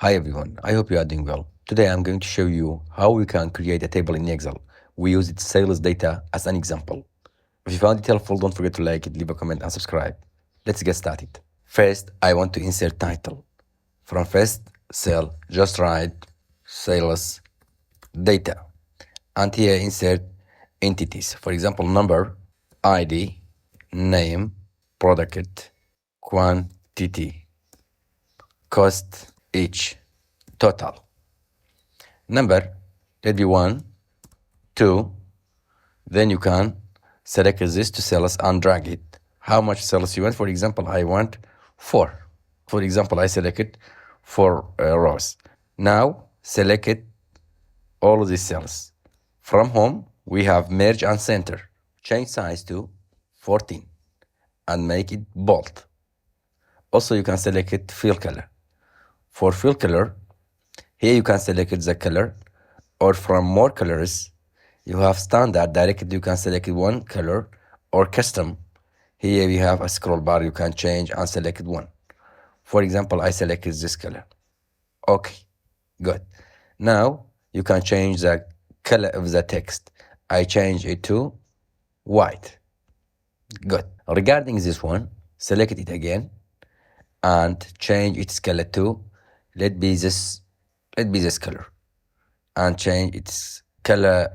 Hi everyone, I hope you are doing well. Today I'm going to show you how we can create a table in Excel. We use its sales data as an example. If you found it helpful, don't forget to like it, leave a comment and subscribe. Let's get started. First, I want to insert title. From first cell, just write sales data. And here insert entities. For example, number, ID, name, product, quantity, cost, each, total. Number, let be 1, 2, then you can select this to cells and drag it. How much cells you want? For example, I want 4. For example, I selected 4 rows. Now, select it, all of these cells. From home, we have merge and center. Change size to 14 and make it bold. Also, you can select it fill color. For fill color, here you can select the color, or from more colors, you have standard. Directly you can select one color, or custom. Here we have a scroll bar, you can change and select one. For example, I selected this color. Okay, good. Now you can change the color of the text. I change it to white. Good. Regarding this one, select it again and change its color to let be this color, and change its color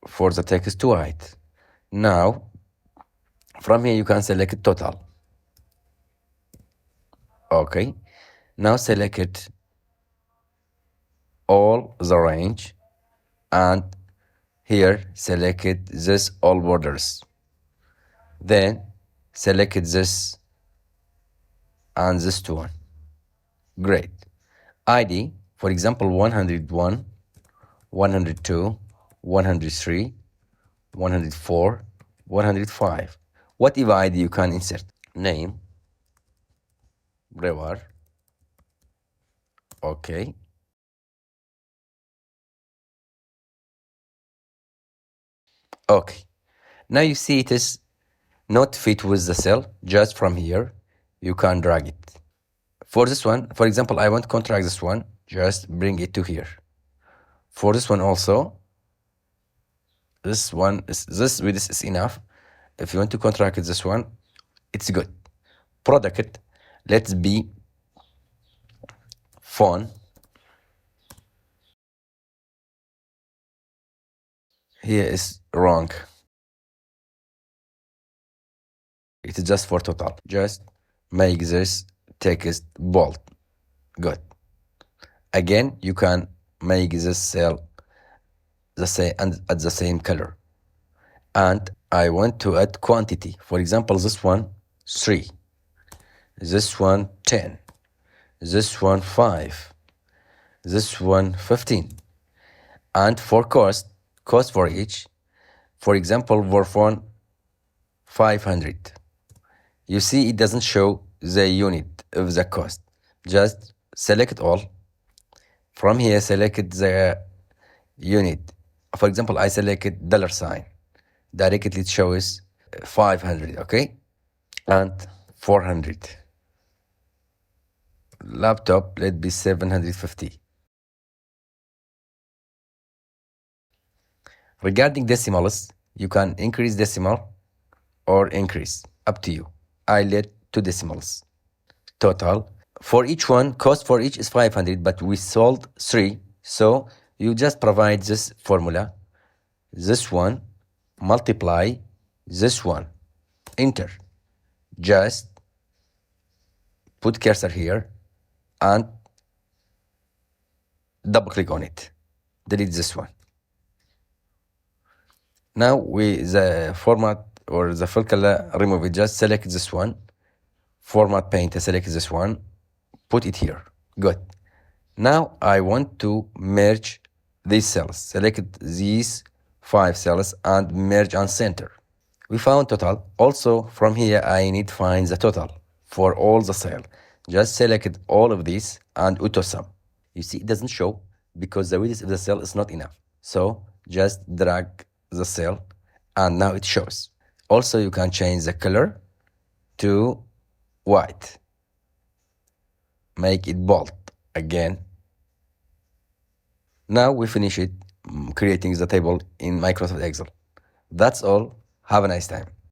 for the text to white. Now from here you can select total. Okay, now select all the range, and here select this all borders, then select this and this one. Great. ID, for example, 101, 102, 103, 104, 105. Whatever ID you can insert. Name, brewer. Okay. Okay. Now you see it is not fit with the cell. Just from here, you can drag it. For this one, for example, I want to contract this one. Just bring it to here. For this one also, this is enough. If you want to contract this one, it's good. Product, let's be phone. Here is wrong. It is just for total. Just make this text bold. Good. Again, you can make this cell the same and at the same color. And I want to add quantity. For example, this one 3, this one 10, this one 5, this one 15. And for cost for each, for example, for phone 500. You see it doesn't show the unit of the cost. Just select all. From here, select the unit. For example, I selected $. Directly it shows 500, okay? And 400. Laptop, let be 750. Regarding decimals, you can increase decimal or increase, up to you. I let 2 decimals. Total. For each one, cost for each is 500, but we sold 3. So you just provide this formula. This one, multiply this one. Enter. Just put cursor here and double click on it. Delete this one. Now the format or the fill color, remove it. Just select this one. Format paint, select this one. Put it here. Good. Now I want to merge these cells. Select these 5 cells and merge and center. We found total. Also from here I need to find the total for all the cells. Just select all of these and auto sum. You see it doesn't show because the width of the cell is not enough. So just drag the cell and now it shows. Also you can change the color to white. Make it bold again Now we finish it creating the table in Microsoft Excel. That's all. Have a nice time.